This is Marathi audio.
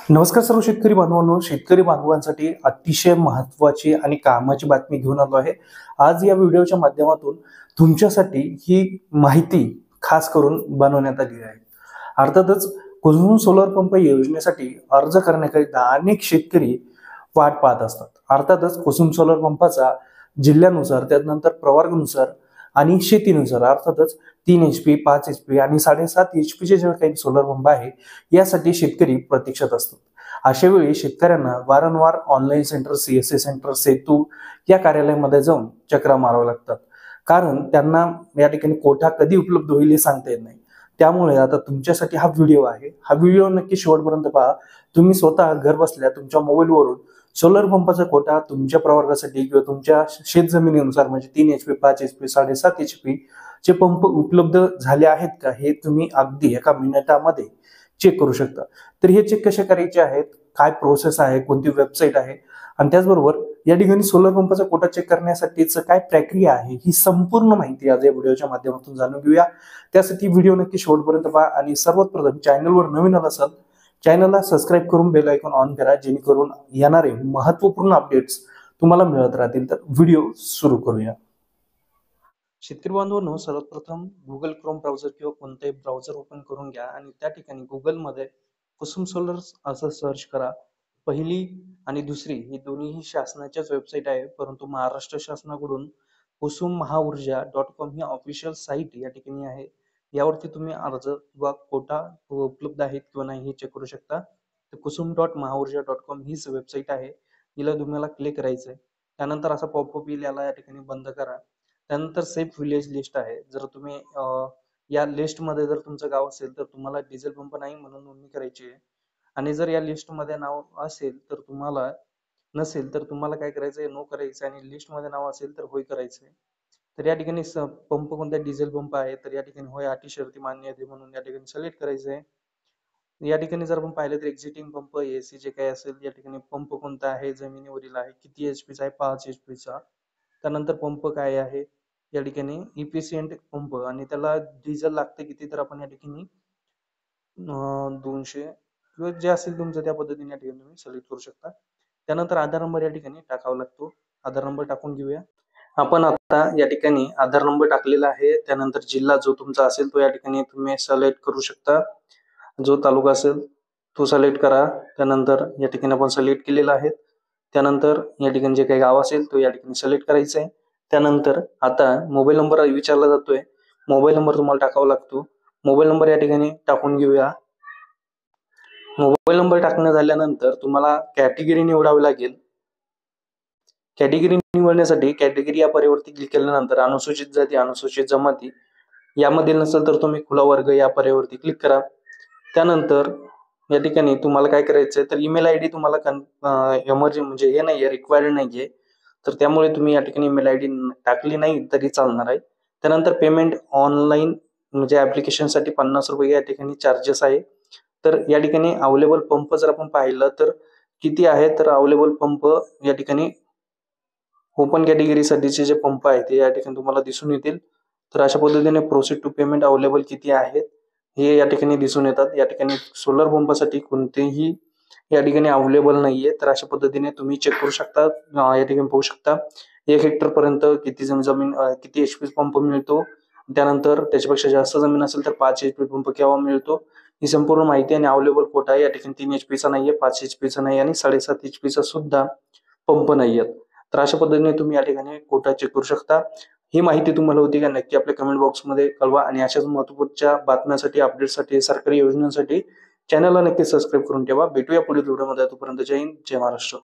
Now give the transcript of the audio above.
नमस्कार सर्व शेतकरी बांधवांनो, शेतकरी बांधवांसाठी अतिशय महत्त्वाची आणि कामाची बातमी घेऊन आलो आहे। आज या व्हिडिओच्या माध्यमातून तुमच्यासाठी ही माहिती खास करून बनवण्यात आली आहे। अर्थातच कुसुम सोलर पंप योजनेसाठी अर्ज करण्याकरिता अनेक शेतकरी वाट पाहत असतात। अर्थातच कुसुम सोलर पंपाचा जिल्ह्यानुसार, त्यानंतर प्रवर्गानुसार आणि शेतीनुसार अर्थातच 3 HP, 5 HP आणि 7.5 HP चे जे काही सोलर पंप आहे यासाठी शेतकरी प्रतीक्षेत असतात। अशा वेळी शेतकऱ्यांना वारंवार ऑनलाईन सेंटर, CSA सेंटर, सेतू या कार्यालयामध्ये जाऊन चक्रा माराव्या लागतात, कारण त्यांना या ठिकाणी कोठा कधी उपलब्ध होईल हे सांगता येत नाही। त्यामुळे आता तुमच्यासाठी हा व्हिडिओ आहे। हा व्हिडिओ नक्की शेवटपर्यंत पहा। तुम्ही स्वतः घर बसल्या तुमच्या मोबाईलवरून सोलर पंपाचा कोटा तुमच्या प्रवर्गासाठी किंवा तुमच्या शेत जमिनीनुसार म्हणजे 3 HP, 5 HP, 7.5 HP चे पंप उपलब्ध झाले आहेत का हे तुम्ही अगदी एका मिनिटामध्ये चेक करू शकता। तर हे चेक कसे करायचे आहेत, काय प्रोसेस आहे, कोणती वेबसाईट आहे आणि त्याचबरोबर या ठिकाणी सोलर पंपाचा कोटा चेक करण्यासाठीच काय प्रक्रिया आहे, ही संपूर्ण माहिती आज या व्हिडिओच्या माध्यमातून जाणून घेऊया। त्यासाठी व्हिडिओ नक्की शेवटपर्यंत पहा आणि सर्वात प्रथम चॅनलवर नवीन असाल चॅनलला सबस्क्राइब करून बेल आयकॉन ऑन करा, जेणेकरून येणारे महत्त्वपूर्ण अपडेट्स तुम्हाला मिळत राहतील। तर व्हिडिओ सुरू करूया। शेतकरी बांधवांनो, सर्वप्रथम गुगल क्रोम ब्राउझर किंवा कोणताही ब्राउझर ओपन करून घ्या आणि त्या ठिकाणी गुगल मध्ये कुसुम सोलर असं सर्च करा। पहिली आणि दुसरी ही दोन्ही शासनाच्याच वेबसाईट आहे, परंतु महाराष्ट्र शासनाकडून कुसुम महाऊर्जा.com ही ऑफिशियल साईट या ठिकाणी आहे। यावरती तुम्ही अर्ज व कोटा उपलब्ध आहेत किंवा नाही हे चेक करू शकता। तर kusum.mahaurja.com हीच वेबसाईट आहे, हिला तुम्हाला क्लिक करायचं आहे। त्यानंतर असा पॉपअप येईल, याला या ठिकाणी बंद करा। त्यानंतर सेफ विलेज लिस्ट आहे। जर तुम्ही या लिस्ट मध्ये जर तुमचं गाव असेल तर तुम्हाला डिझेल पंप नाही म्हणून नोंदणी करायची आहे, आणि जर या लिस्ट मध्ये नाव असेल तर तुम्हाला नसेल तर तुम्हाला काय करायचंय, नो करायचं, आणि लिस्ट मध्ये नाव असेल तर होय करायचंय। तर या ठिकाणी पंप कोणता डिझेल पंप आहे, तर या ठिकाणी होय अटी शर्ती मान्य आहे म्हणून या ठिकाणी सिलेक्ट करायचंय। या ठिकाणी जर आपण पाहिलं तर एक्झिटिंग पंप, AC जे काही असेल, या ठिकाणी पंप कोणता आहे, जमिनीवरील आहे, किती HP चा आहे, 5 HP चा। त्यानंतर पंप काय आहे, या ठिकाणी इफिशियंट पंप, आणि त्याला डिझेल लागते किती, तर आपण या ठिकाणी 200 किंवा जे असेल तुमचं त्या पद्धतीने या ठिकाणी तुम्ही सिलेक्ट करू शकता। त्यानंतर आधार नंबर या ठिकाणी टाकावा लागतो। आधार नंबर टाकून घेऊया। आपण आता या ठिकाणी आधार नंबर टाकलेला आहे। त्यानंतर जिल्हा जो तुमचा असेल तो या ठिकाणी तुम्ही सिलेक्ट करू शकता। जो तालुका असेल तो सिलेक्ट करा। त्यानंतर या ठिकाणी आपण सिलेक्ट केलेला आहे। त्यानंतर या ठिकाणी जे काही गाव असेल तो या ठिकाणी सिलेक्ट करायचं आहे। त्यानंतर आता मोबाईल नंबर विचारला जातोय, मोबाईल नंबर तुम्हाला टाकावा लागतो। मोबाईल नंबर या ठिकाणी टाकून घेऊया। मोबाईल नंबर टाकणं झाल्यानंतर तुम्हाला कॅटेगरी निवडावी लागेल। कॅटेगरी निवडण्यासाठी कॅटेगरी या पर्यायावरती क्लिक केल्यानंतर अनुसूचित जाती, अनुसूचित जमाती यामध्ये नसेल तर तुम्ही खुला वर्ग या पर्यायावरती क्लिक करा। त्यानंतर या ठिकाणी तुम्हाला काय करायचंय, तर ईमेल ID तुम्हाला एमर्जन्सी म्हणजे हे नाहीये, रिक्वायर्ड नाहीये, तर त्यामुळे तुम्ही या ठिकाणी ईमेल ID टाकली नाही तरी चालणार आहे। त्यानंतर पेमेंट ऑनलाईन म्हणजे ऍप्लिकेशन साठी 50 रुपये या ठिकाणी चार्जेस आहे। तर या ठिकाणी अवेलेबल पंप जर आपण पाहिलं तर किती आहे, तर अवेलेबल पंप या ठिकाणी ओपन कॅटेगरी साठीचे जे पंप आहेत ते या ठिकाणी तुम्हाला दिसून येतील। तर अशा पद्धतीने प्रोसीड टू पेमेंट अवेलेबल किती आहेत हे या ठिकाणी दिसून येतात। या ठिकाणी सोलर पंपासाठी कोणतेही या ठिकाणी अवेलेबल नाहीये, तर अशा पद्धतीने तुम्ही चेक करू शकता। या ठिकाणी पाहू शकता 1 हेक्टर पर्यंत किती जमीन किती HP पंप मिळतो, त्यानंतर त्याच्यापेक्षा जास्त जमीन असेल तर 5 HP पंप केव्हा मिळतो, ही संपूर्ण माहिती आणि अवेलेबल कोटा आहे। या ठिकाणी 3 HP चा नाहीये, 5 HP चा नाही आणि 7.5 HP चा सुद्धा पंप नाहीये। तर अशा पद्धतीने तुम्ही या ठिकाणी कोटा चेक करू शकता। ही माहिती तुम्हाला होती का, नक्की आपल्या कमेंट बॉक्स मध्ये कळवा, आणि अशाच महत्त्वाच्या बातम्यांसाठी, अपडेटसाठी, सरकारी योजनांसाठी चॅनलला नक्की सबस्क्राइब करून ठेवा। भेटूया पुढील व्हिडिओमध्ये, तोपर्यंत जय हिंद, जय महाराष्ट्र।